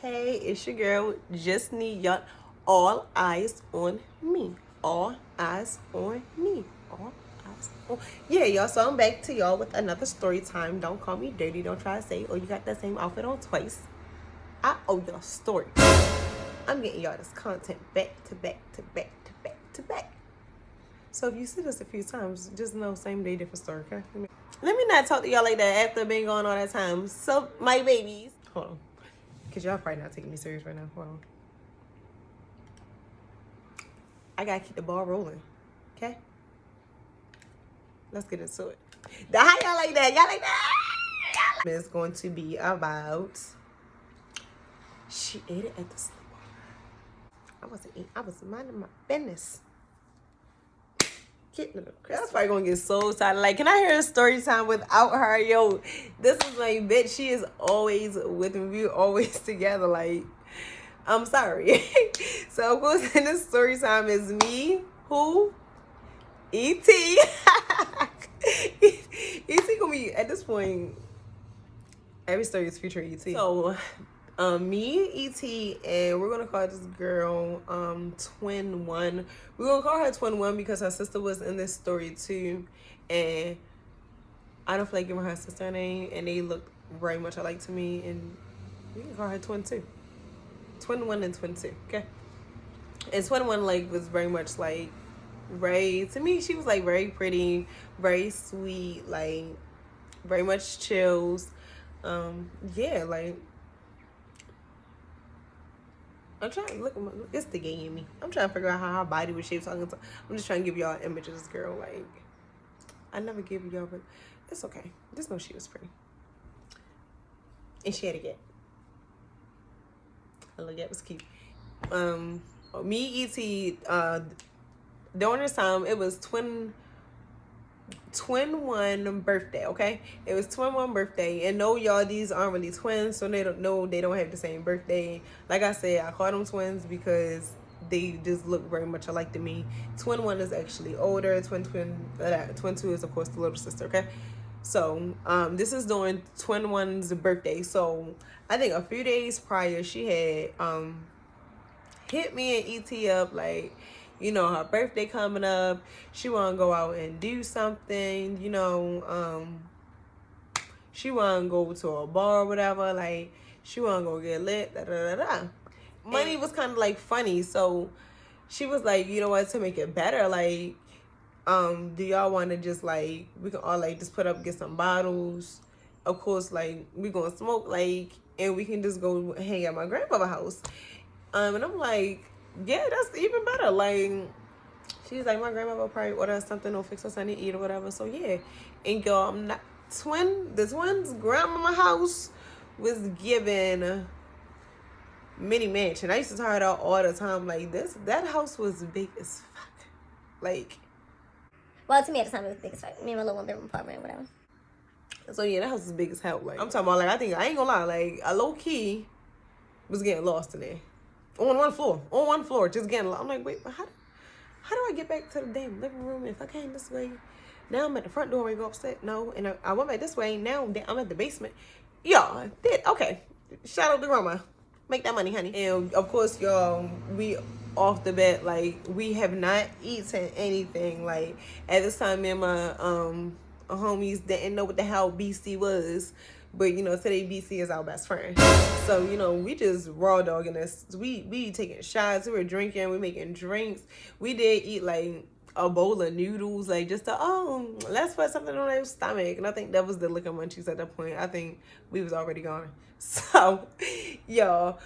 Hey, it's your girl, Just Need Y'all. All eyes on me. All eyes on me. All eyes on. Yeah, y'all. So I'm back to y'all with another story time. Don't call me dirty. Don't try to say, oh, you got that same outfit on twice. I owe y'all story. I'm getting y'all this content back to back to back to back to back. So if you see this a few times, just know same day, different story, okay? Let me not talk to y'all like that after being going all that time. So, my babies. Hold on. Because y'all probably not taking me serious right now. Hold on. I got to keep the ball rolling. Okay? Let's get into it. How y'all like that? Y'all like that? It's going to be about... She ate it at the sleepover. I wasn't eating. I was minding my business. That's probably gonna get so tired. Like, can I hear a story time without her? Yo, this is my bitch. She is always with me. We're always together. Like, I'm sorry. So, of course, in this story time is me, who? E.T. E.T. gonna be, at this point, every story is featuring E.T. So, me, E.T., and we're gonna call this girl Twin One. We're gonna call her Twin One because her sister was in this story too, and I don't feel like giving her sister a name, and they look very much alike to me, and we can call her Twin Two. Twin One and Twin Two, okay? And Twin One, like, was very much like to me, she was like very pretty, very sweet, like very much chills. Yeah, like, I'm trying to look at it's the gay in me. I'm trying to figure out how her body was shaped. I'm just trying to give y'all an image of this girl. Like, I never give y'all, but it's okay. Just know she was pretty. And she had a gap. Her little gap was cute. Me, E.T., during this time, it was Twin One birthday, okay? It was Twin One birthday, and no, y'all, these aren't really twins, so they don't have the same birthday. Like I said, I call them twins because they just look very much alike to me. Twin One is actually older. Twin Two is, of course, the little sister, okay? So this is during Twin One's birthday. So I think a few days prior, she had hit me and ET up, like, you know, her birthday coming up, she want to go out and do something, you know, she want to go to a bar or whatever, like, she want to go get lit, Money was kind of, like, funny, so she was like, you know what, to make it better, like, do y'all want to just, like, we can all, like, just put up, get some bottles, of course, like, we gonna smoke, like, and we can just go hang at my grandmother's house. And I'm like, yeah, that's even better. Like, she's like, my grandma will probably order something or fix us something to eat or whatever. So yeah. And girl, the twins' grandmama house was given mini mansion. I used to tell her that all the time. Like, that house was big as fuck. Like, well, to me at the time it was big as fuck. Me and my little one bedroom apartment or whatever. So yeah, that house is big as hell. Like, I'm talking about, like, I ain't gonna lie, like, a low key was getting lost in there. On one floor, just getting lost. I'm like, wait, but how do I get back to the damn living room if I came this way? Now I'm at the front door and go upstairs. No, and I went back this way. Now I'm at the basement. Y'all, okay. Shout out to grandma. Make that money, honey. And of course, y'all, we off the bat, like, we have not eaten anything. Like, at this time, me and my homies didn't know what the hell BC was. But, you know, today BC is our best friend. So, you know, we just raw dogging this. We taking shots. We were drinking. We making drinks. We did eat, like, a bowl of noodles. Like, just to, let's put something on their stomach. And I think that was the liquor munchies at that point. I think we was already gone. So, y'all,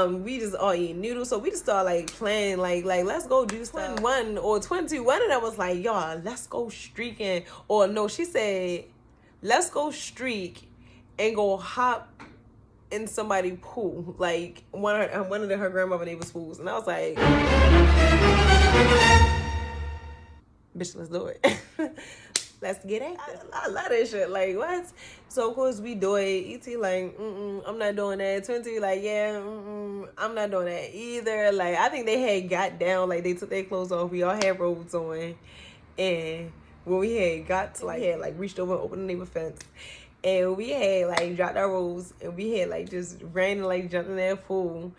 we just all eating noodles. So we just started, like, playing, like let's go do stuff. Twin One or Twin Two. One of them was like, y'all, let's go streaking. Or no, she said, let's go streak and go hop in somebody's pool, like one of her grandmother neighbor's pools. And I was like, bitch, let's do it. Let's get it. I love that shit. Like, what? So, of course, we do it. E.T. like, I'm not doing that. Twin Two like, yeah, I'm not doing that either. Like, I think they had got down, like, they took their clothes off. We all had robes on. And when we had got to, like, had, like, reached over and opened the neighbor fence. And we had like dropped our rolls and we had like just ran and like jumped in that pool.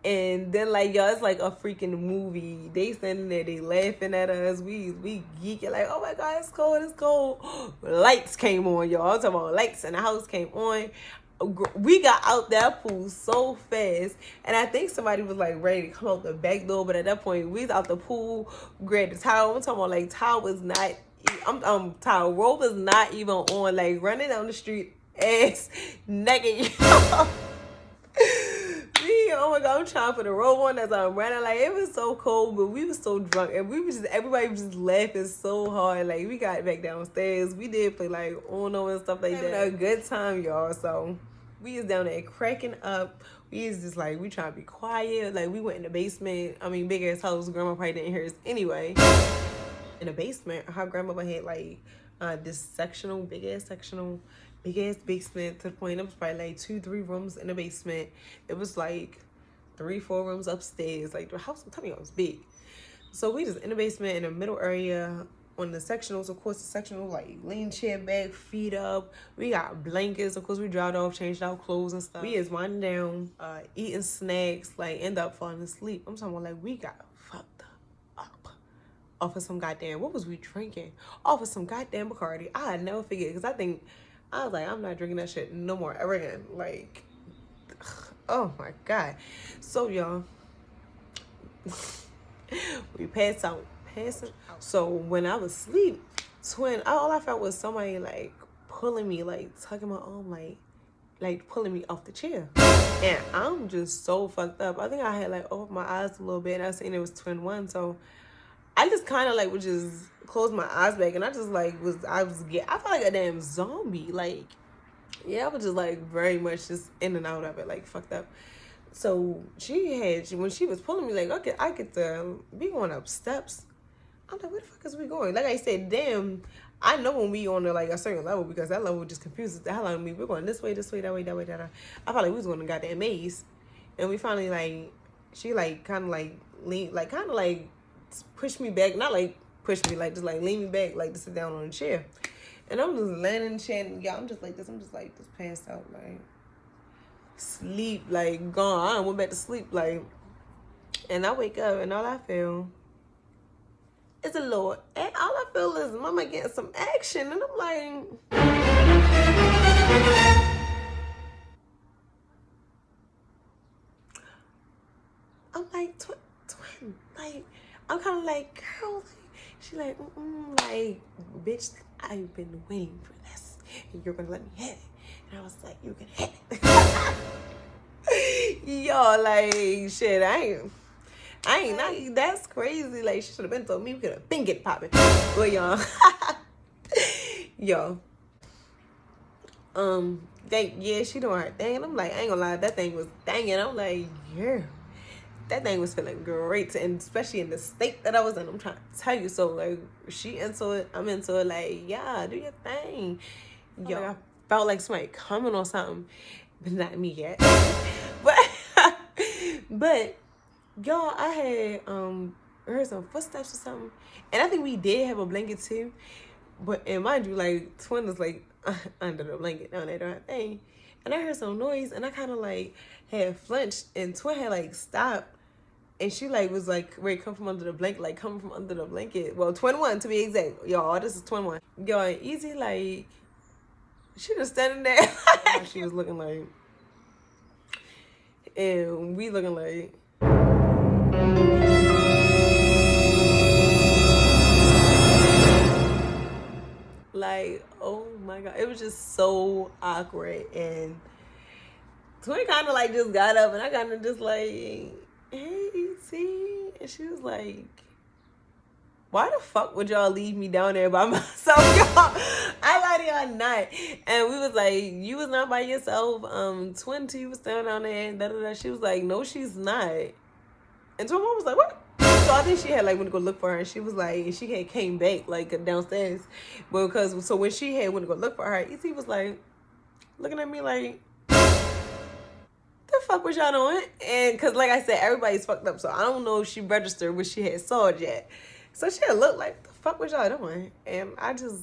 And then like y'all, it's like a freaking movie. They standing there, they laughing at us. We geeking like, oh my god, it's cold, it's cold. Lights came on, y'all. I'm talking about lights in the house came on. We got out that pool so fast, and I think somebody was like ready to come out the back door, but at that point we was out the pool, grabbed the towel. I'm talking about like towel was not, towel rope was not even on, like running down the street ass naked. Oh my god, I'm trying for the robe on as I'm running. Like, it was so cold, but we was so drunk, and we was just, everybody was just laughing so hard. Like, we got back downstairs. We did play like Uno and stuff like that. Having a good time, y'all. So we was down there cracking up. We was just like, we trying to be quiet. Like, we went in the basement. I mean, big ass house. Grandma probably didn't hear us anyway. In the basement, her grandmother had like this sectional, big ass basement, to the point it was probably like 2-3 rooms in the basement. It was like 3-4 rooms upstairs. Like, the house, I'm telling you, it was big. So we just in the basement in the middle area on the sectionals. Of course, the sectional, like, lean chair back, feet up. We got blankets. Of course, we dropped off, changed our clothes and stuff. We is winding down, eating snacks, like, end up falling asleep. I'm talking about, like, we got fucked up off of some goddamn, what was we drinking? Off of some goddamn Bacardi. I never forget, because I was like, I'm not drinking that shit no more ever again. Like, oh my god. So y'all, we passed out. So when I was asleep, twin, all I felt was somebody like pulling me, like tugging my arm, like pulling me off the chair. And I'm just so fucked up. I think I had like opened my eyes a little bit and I seen it was twin one. So I just kind of like would just close my eyes back, and I just like I felt like a damn zombie. Like, yeah, I was just like very much just in and out of it, like fucked up. So when she was pulling me, like, okay, I get to be going up steps. I'm like, where the fuck is we going? Like I said, damn, I know when we on like a certain level, because that level just confuses the hell out of me. We're going this way, that way, that way. I felt like we was going to goddamn maze, and we finally like, she like kind of like lean, like kind of like push me back, not like push me, like just like lean me back, like to sit down on a chair. And I'm just laying in the chair, and y'all, I'm just like this. I'm just like just passed out, like sleep, like gone. I went back to sleep, like, and I wake up, and all I feel is a little, and all I feel is mama getting some action, and I'm like, twin, like, I'm kind of like, girl, she like, like, bitch, I've been waiting for this, and you're gonna let me hit it. And I was like, you can hit it. Yo, like, shit, I ain't, that's crazy. Like, she should have been told me, we could have been get popping. But y'all, yo, yeah, she doing her thing. And I'm like, I ain't gonna lie, that thing was danging. I'm like, yeah. That thing was feeling great, and especially in the state that I was in. I'm trying to tell you. So, like, she into it, I'm into it. Like, yeah, do your thing. Yo, I felt like somebody coming or something, but not me yet. but y'all, I had heard some footsteps or something, and I think we did have a blanket too. But and mind you, like, twin was like under the blanket down there doing her thing, and I heard some noise, and I kind of like had flinched, and twin had like stopped. And she like was like ready to come from under the blanket, like coming from under the blanket. Well, twin one to be exact, y'all. This is twin one. Y'all, and Easy like, she was standing there. She was looking like, and we looking like. Like, oh my god, it was just so awkward. And twin kind of like just got up, and I kind of just like, hey, see, and she was like, why the fuck would y'all leave me down there by myself, y'all? I lied to y'all not. And we was like, you was not by yourself. Twin T was standing down there, and da-da-da. She was like, no, she's not. And Twin Mom was like, what? So I think she had like went to go look for her, and she was like, she had came back like downstairs. But because, so when she had went to go look for her, E.T. was like, looking at me like, the fuck was y'all doing? And because like I said, everybody's fucked up, so I don't know if she registered what she had saw it yet. So she had looked like, the fuck was y'all doing? And I just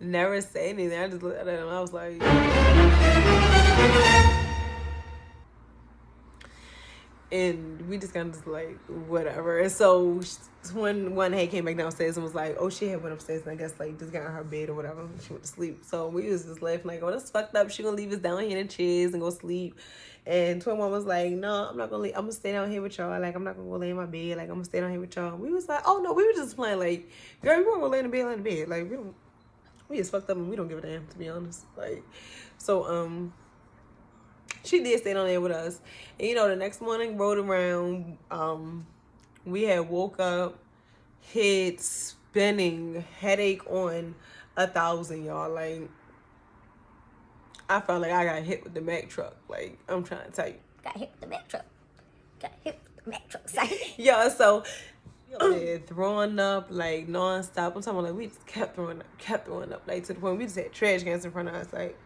never say anything. I just looked at him. I was like, and we just kind of just like whatever. And so when one day came back downstairs and was like, oh, she had went upstairs and I guess like just got in her bed or whatever. She went to sleep. So we was just laughing like, oh, that's fucked up. She gonna leave us down here in the chairs and go sleep. And twin one was like, no, I'm not gonna leave. I'm gonna stay down here with y'all. Like, I'm not gonna go lay in my bed. Like, I'm gonna stay down here with y'all. We was like, oh no, we were just playing. Like, girl, we weren't gonna lay in the bed, lay in the bed. Like, we just fucked up and we don't give a damn, to be honest. Like, so she did stay down there with us. And you know, the next morning rolled around, we had woke up, head spinning, headache on 1,000, y'all. Like, I felt like I got hit with the Mack truck. Like, I'm trying to tell you. Got hit with the Mack truck. Got hit with the Mack truck. Yeah, so throwing up like nonstop. I'm talking about like we just kept throwing up, like to the point we just had trash cans in front of us. Like,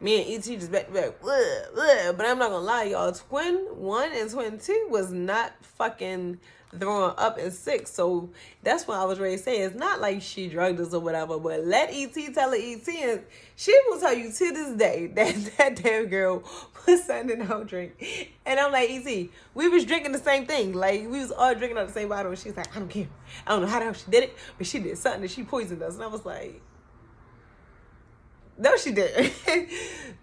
me and E.T. just back to back. But I'm not gonna lie, y'all. Twin 1 and Twin 2 was not fucking throwing up and sick. So that's what I was ready to say. It's not like she drugged us or whatever, but let E.T. tell her E.T. and she will tell you to this day that damn girl put something in her drink. And I'm like, E.T., we was drinking the same thing. Like, we was all drinking out the same bottle. And she's like, I don't care. I don't know how the hell she did it, but she did something and she poisoned us. And I was like, no, she didn't.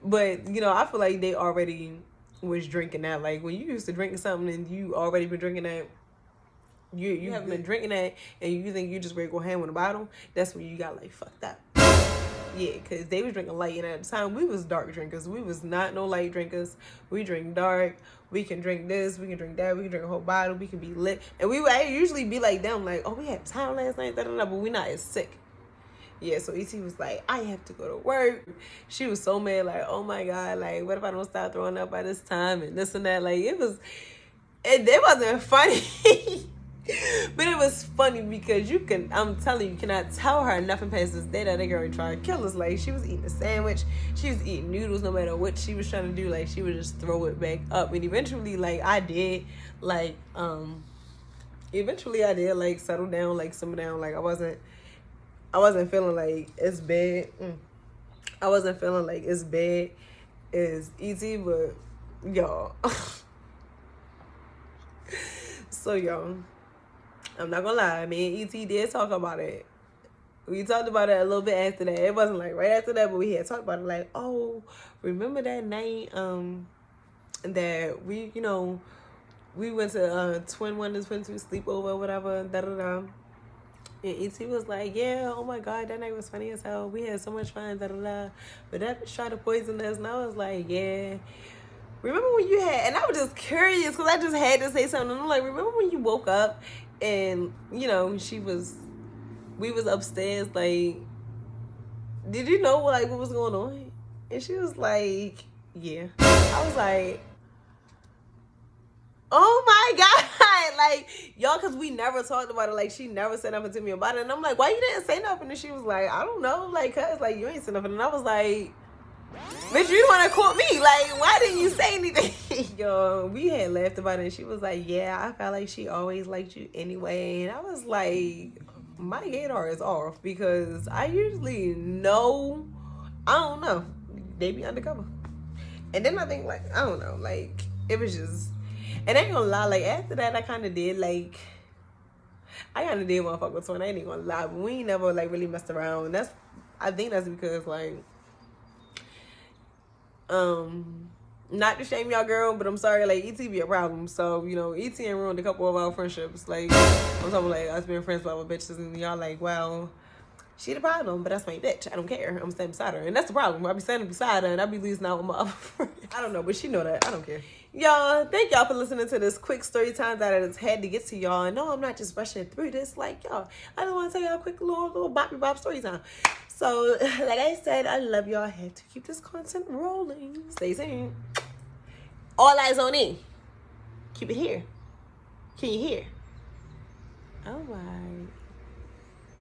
But, you know, I feel like they already was drinking that. Like, when you used to drinking something and you already been drinking that, you haven't been drinking that and you think you just ready to go ham with a bottle, that's when you got, like, fucked up. Yeah, because they was drinking light. And at the time, we was dark drinkers. We was not no light drinkers. We drink dark. We can drink this. We can drink that. We can drink a whole bottle. We can be lit. And we would usually be like them, like, oh, we had time last night, but we not as sick. Yeah, so E.T. was like, I have to go to work. She was so mad, like, oh my God, like, what if I don't start throwing up by this time and this and that? Like, it wasn't funny. But it was funny because I'm telling you, cannot tell her nothing past this day that they girl trying to kill us. Like, she was eating a sandwich. She was eating noodles no matter what she was trying to do. Like, she would just throw it back up. And eventually, like, I did, like, settle down, like, simmer down. Like, I wasn't feeling like it's bad. I wasn't feeling like it's bad as E.T., but y'all. So, y'all, I'm not gonna lie. Me and E.T. did talk about it. We talked about it a little bit after that. It wasn't like right after that, but we had talked about it like, oh, remember that night that we, you know, we went to Twin 1 and Twin 2 sleepover or whatever, da-da-da. And E.T. was like, yeah, oh my God, that night was funny as hell. We had so much fun, da-da-da. But that bitch tried to poison us. And I was like, yeah. Remember when you had, and I was just curious because I just had to say something. I'm like, remember when you woke up and, you know, we was upstairs, like, did you know, like, what was going on? And she was like, yeah. I was like, oh my God. Like, y'all, because we never talked about it. Like, she never said nothing to me about it. And I'm like, why you didn't say nothing? And she was like, I don't know. Like, cuz, like, you ain't said nothing. And I was like, bitch, you want to quote me? Like, why didn't you say anything? Yo, we had laughed about it. And she was like, yeah, I felt like she always liked you anyway. And I was like, my gator is off because I usually know, I don't know, they be undercover. And then I think, like, I don't know, like, it was just, and I ain't gonna lie, like, after that, I kind of did, like, I kind of did want to fuck with Twin. I ain't gonna lie, but we ain't never, like, really messed around. I think that's because, like, not to shame y'all, girl, but I'm sorry, like, E.T. be a problem. So, you know, E.T. and ruined a couple of our friendships. Like, I'm talking like us being friends with other bitches, and y'all like, well, she the problem, but that's my bitch. I don't care. I'm standing beside her. And that's the problem. I be standing beside her, and I be losing out with my other friend. I don't know, but she know that. I don't care. Y'all, thank y'all for listening to this quick story time that I just had to get to y'all. And no, I'm not just rushing through this. Like, y'all, I just want to tell y'all a quick little boppy bop story time. So, like I said, I love y'all. I had to keep this content rolling. Stay tuned. All eyes on E. Keep it here. Can you hear? All right.